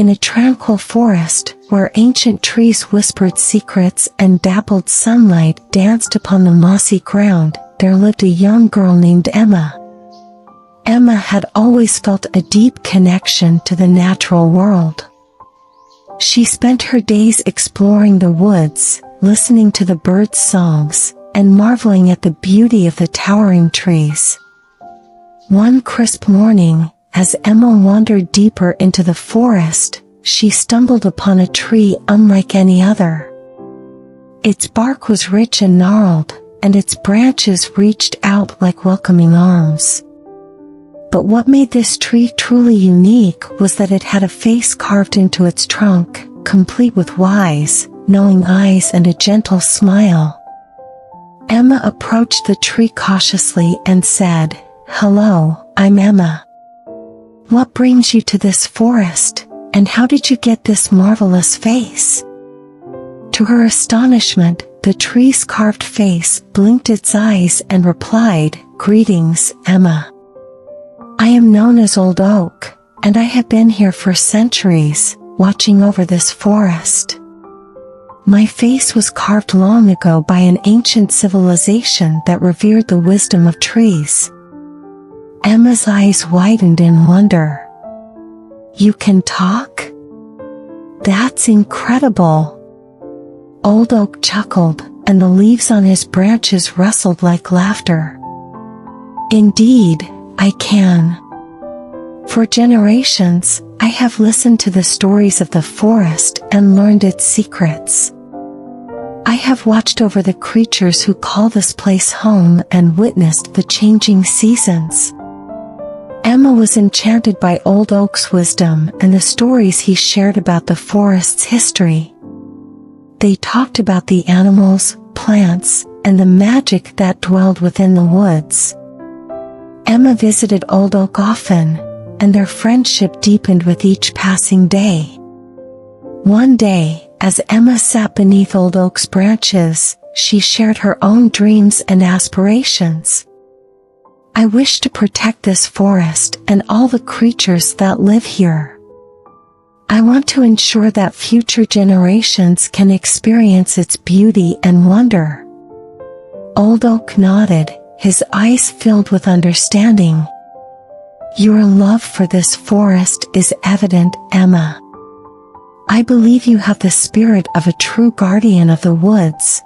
In a tranquil forest, where ancient trees whispered secrets and dappled sunlight danced upon the mossy ground, there lived a young girl named Emma. Emma had always felt a deep connection to the natural world. She spent her days exploring the woods, listening to the birds' songs, and marveling at the beauty of the towering trees. One crisp morning, as Emma wandered deeper into the forest, she stumbled upon a tree unlike any other. Its bark was rich and gnarled, and its branches reached out like welcoming arms. But what made this tree truly unique was that it had a face carved into its trunk, complete with wise, knowing eyes and a gentle smile. Emma approached the tree cautiously and said, "Hello, I'm Emma. What brings you to this forest, and how did you get this marvelous face?" To her astonishment, the tree's carved face blinked its eyes and replied, "Greetings, Emma. I am known as Old Oak, and I have been here for centuries, watching over this forest. My face was carved long ago by an ancient civilization that revered the wisdom of trees." Emma's eyes widened in wonder. "You can talk? That's incredible." Old Oak chuckled, and the leaves on his branches rustled like laughter. "Indeed, I can. For generations, I have listened to the stories of the forest and learned its secrets. I have watched over the creatures who call this place home and witnessed the changing seasons." Emma was enchanted by Old Oak's wisdom and the stories he shared about the forest's history. They talked about the animals, plants, and the magic that dwelled within the woods. Emma visited Old Oak often, and their friendship deepened with each passing day. One day, as Emma sat beneath Old Oak's branches, she shared her own dreams and aspirations. "I wish to protect this forest and all the creatures that live here. I want to ensure that future generations can experience its beauty and wonder." Old Oak nodded, his eyes filled with understanding. "Your love for this forest is evident, Emma. I believe you have the spirit of a true guardian of the woods.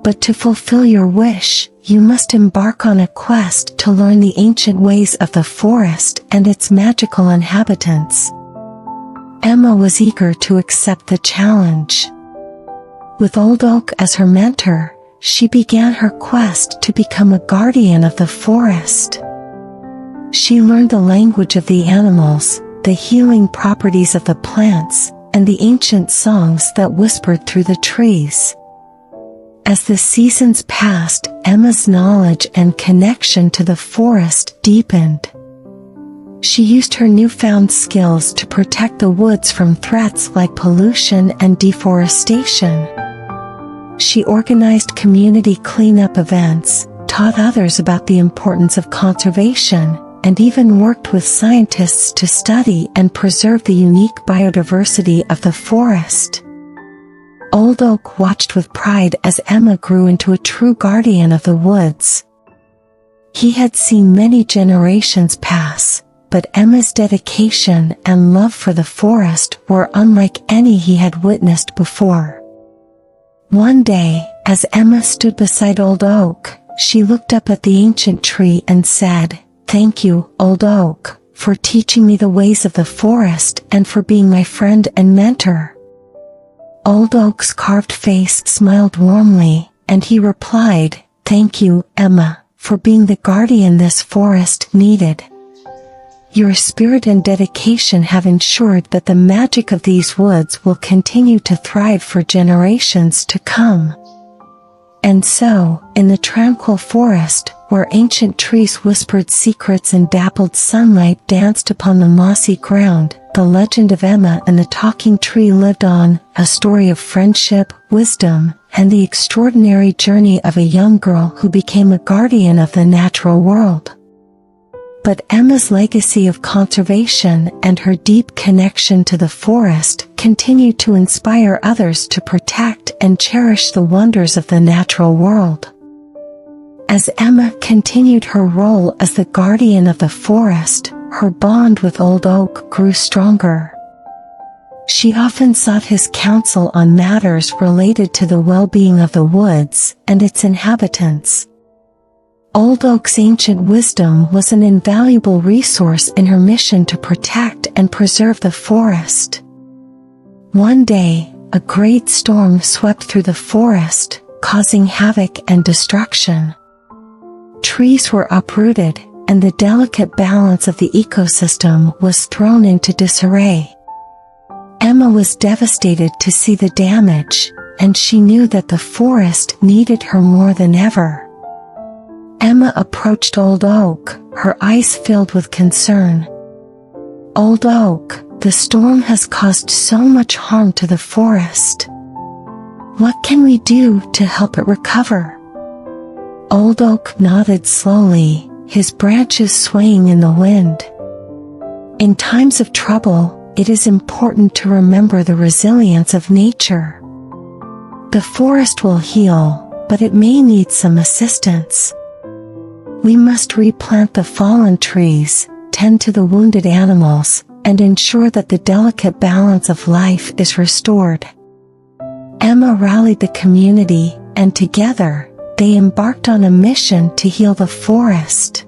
But to fulfill your wish, you must embark on a quest to learn the ancient ways of the forest and its magical inhabitants." Emma was eager to accept the challenge. With Old Oak as her mentor, she began her quest to become a guardian of the forest. She learned the language of the animals, the healing properties of the plants, and the ancient songs that whispered through the trees. As the seasons passed, Emma's knowledge and connection to the forest deepened. She used her newfound skills to protect the woods from threats like pollution and deforestation. She organized community cleanup events, taught others about the importance of conservation, and even worked with scientists to study and preserve the unique biodiversity of the forest. Old Oak watched with pride as Emma grew into a true guardian of the woods. He had seen many generations pass, but Emma's dedication and love for the forest were unlike any he had witnessed before. One day, as Emma stood beside Old Oak, she looked up at the ancient tree and said, "Thank you, Old Oak, for teaching me the ways of the forest and for being my friend and mentor." Old Oak's carved face smiled warmly, and he replied, "Thank you, Emma, for being the guardian this forest needed. Your spirit and dedication have ensured that the magic of these woods will continue to thrive for generations to come." And so, in the tranquil forest, where ancient trees whispered secrets and dappled sunlight danced upon the mossy ground, the legend of Emma and the talking tree lived on, a story of friendship, wisdom, and the extraordinary journey of a young girl who became a guardian of the natural world. But Emma's legacy of conservation and her deep connection to the forest continued to inspire others to protect and cherish the wonders of the natural world. As Emma continued her role as the guardian of the forest, her bond with Old Oak grew stronger. She often sought his counsel on matters related to the well-being of the woods and its inhabitants. Old Oak's ancient wisdom was an invaluable resource in her mission to protect and preserve the forest. One day, a great storm swept through the forest, causing havoc and destruction. Trees were uprooted, and the delicate balance of the ecosystem was thrown into disarray. Emma was devastated to see the damage, and she knew that the forest needed her more than ever. Emma approached Old Oak, her eyes filled with concern. "Old Oak, the storm has caused so much harm to the forest. What can we do to help it recover?" Old Oak nodded slowly, his branches swaying in the wind. "In times of trouble, it is important to remember the resilience of nature. The forest will heal, but it may need some assistance. We must replant the fallen trees, tend to the wounded animals, and ensure that the delicate balance of life is restored." Emma rallied the community, and together, they embarked on a mission to heal the forest.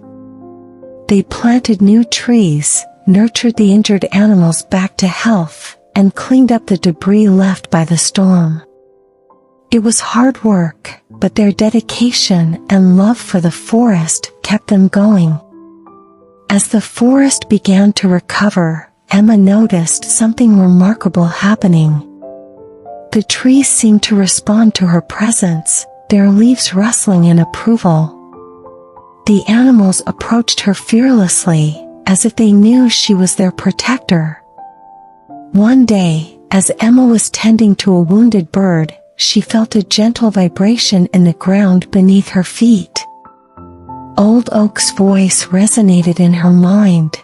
They planted new trees, nurtured the injured animals back to health, and cleaned up the debris left by the storm. It was hard work, but their dedication and love for the forest kept them going. As the forest began to recover, Emma noticed something remarkable happening. The trees seemed to respond to her presence, their leaves rustling in approval. The animals approached her fearlessly, as if they knew she was their protector. One day, as Emma was tending to a wounded bird, she felt a gentle vibration in the ground beneath her feet. Old Oak's voice resonated in her mind.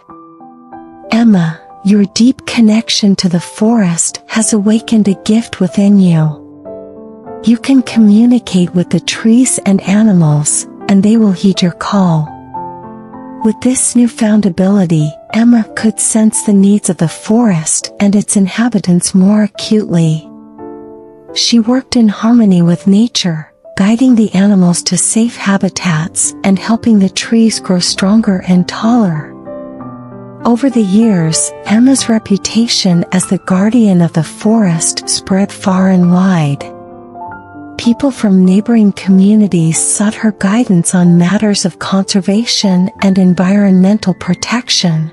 "Emma, your deep connection to the forest has awakened a gift within you. You can communicate with the trees and animals, and they will heed your call." With this newfound ability, Emma could sense the needs of the forest and its inhabitants more acutely. She worked in harmony with nature, guiding the animals to safe habitats and helping the trees grow stronger and taller. Over the years, Emma's reputation as the guardian of the forest spread far and wide. People from neighboring communities sought her guidance on matters of conservation and environmental protection.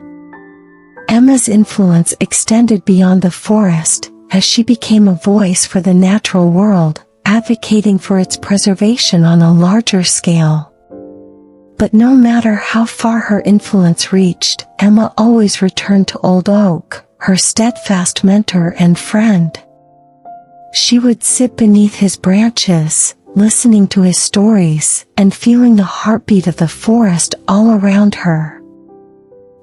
Emma's influence extended beyond the forest, as she became a voice for the natural world, advocating for its preservation on a larger scale. But no matter how far her influence reached, Emma always returned to Old Oak, her steadfast mentor and friend. She would sit beneath his branches, listening to his stories, and feeling the heartbeat of the forest all around her.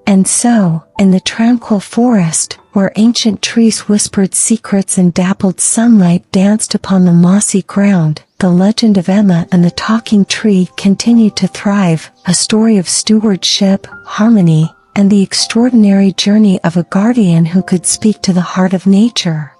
And so, in the tranquil forest, where ancient trees whispered secrets and dappled sunlight danced upon the mossy ground, the legend of Emma and the talking tree continued to thrive, a story of stewardship, harmony, and the extraordinary journey of a guardian who could speak to the heart of nature.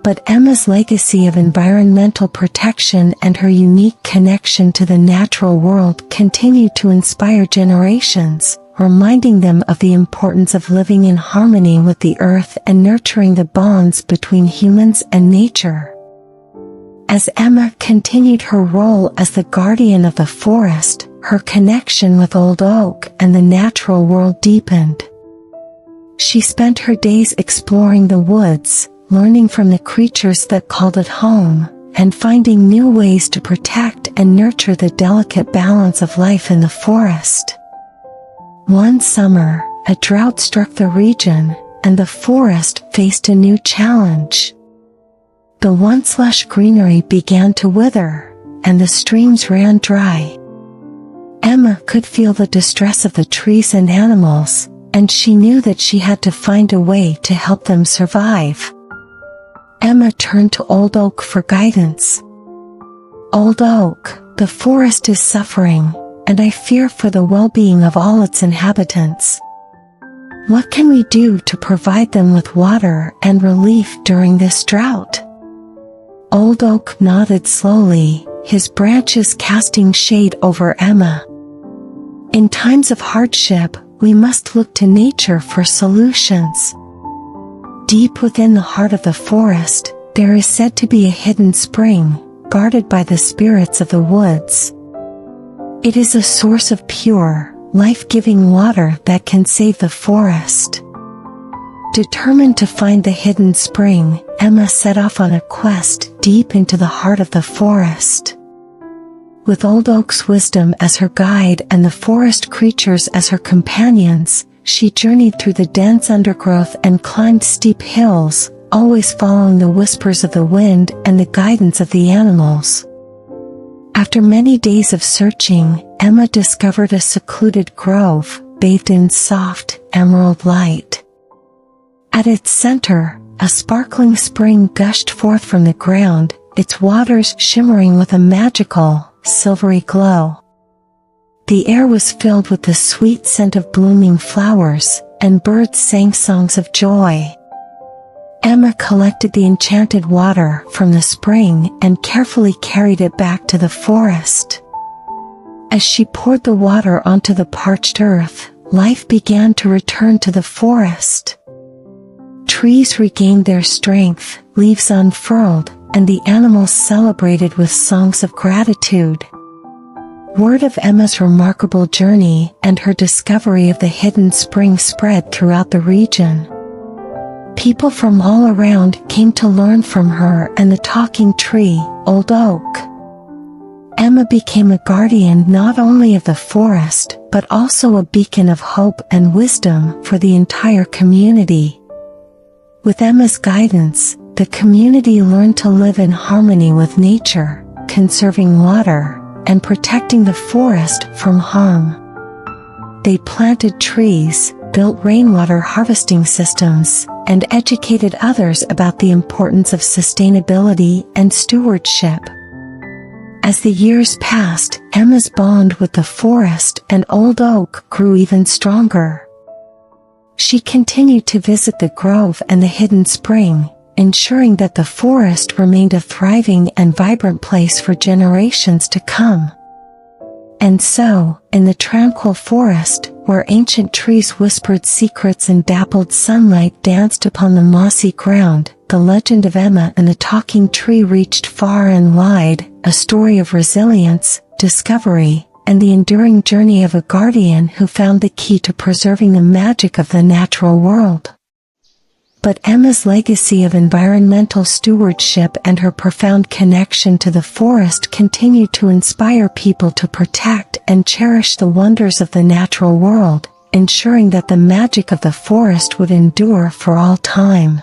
But Emma's legacy of environmental protection and her unique connection to the natural world continued to inspire generations, reminding them of the importance of living in harmony with the earth and nurturing the bonds between humans and nature. As Emma continued her role as the guardian of the forest, her connection with Old Oak and the natural world deepened. She spent her days exploring the woods, learning from the creatures that called it home, and finding new ways to protect and nurture the delicate balance of life in the forest. One summer, a drought struck the region, and the forest faced a new challenge. The once lush greenery began to wither, and the streams ran dry. Emma could feel the distress of the trees and animals, and she knew that she had to find a way to help them survive. Emma turned to Old Oak for guidance. "Old Oak, the forest is suffering, and I fear for the well-being of all its inhabitants. What can we do to provide them with water and relief during this drought?" Old Oak nodded slowly, his branches casting shade over Emma. "In times of hardship, we must look to nature for solutions. Deep within the heart of the forest, there is said to be a hidden spring, guarded by the spirits of the woods. It is a source of pure, life-giving water that can save the forest." Determined to find the hidden spring, Emma set off on a quest deep into the heart of the forest. With Old Oak's wisdom as her guide and the forest creatures as her companions, she journeyed through the dense undergrowth and climbed steep hills, always following the whispers of the wind and the guidance of the animals. After many days of searching, Emma discovered a secluded grove, bathed in soft, emerald light. At its center, a sparkling spring gushed forth from the ground, its waters shimmering with a magical, silvery glow. The air was filled with the sweet scent of blooming flowers, and birds sang songs of joy. Emma collected the enchanted water from the spring and carefully carried it back to the forest. As she poured the water onto the parched earth, life began to return to the forest. Trees regained their strength, leaves unfurled, and the animals celebrated with songs of gratitude. Word of Emma's remarkable journey and her discovery of the hidden spring spread throughout the region. People from all around came to learn from her and the talking tree, Old Oak. Emma became a guardian not only of the forest, but also a beacon of hope and wisdom for the entire community. With Emma's guidance, the community learned to live in harmony with nature, conserving water, and protecting the forest from harm. They planted trees, built rainwater harvesting systems, and educated others about the importance of sustainability and stewardship. As the years passed, Emma's bond with the forest and Old Oak grew even stronger. She continued to visit the grove and the hidden spring, ensuring that the forest remained a thriving and vibrant place for generations to come. And so, in the tranquil forest, where ancient trees whispered secrets and dappled sunlight danced upon the mossy ground, the legend of Emma and the talking tree reached far and wide, a story of resilience, discovery, and the enduring journey of a guardian who found the key to preserving the magic of the natural world. But Emma's legacy of environmental stewardship and her profound connection to the forest continued to inspire people to protect and cherish the wonders of the natural world, ensuring that the magic of the forest would endure for all time.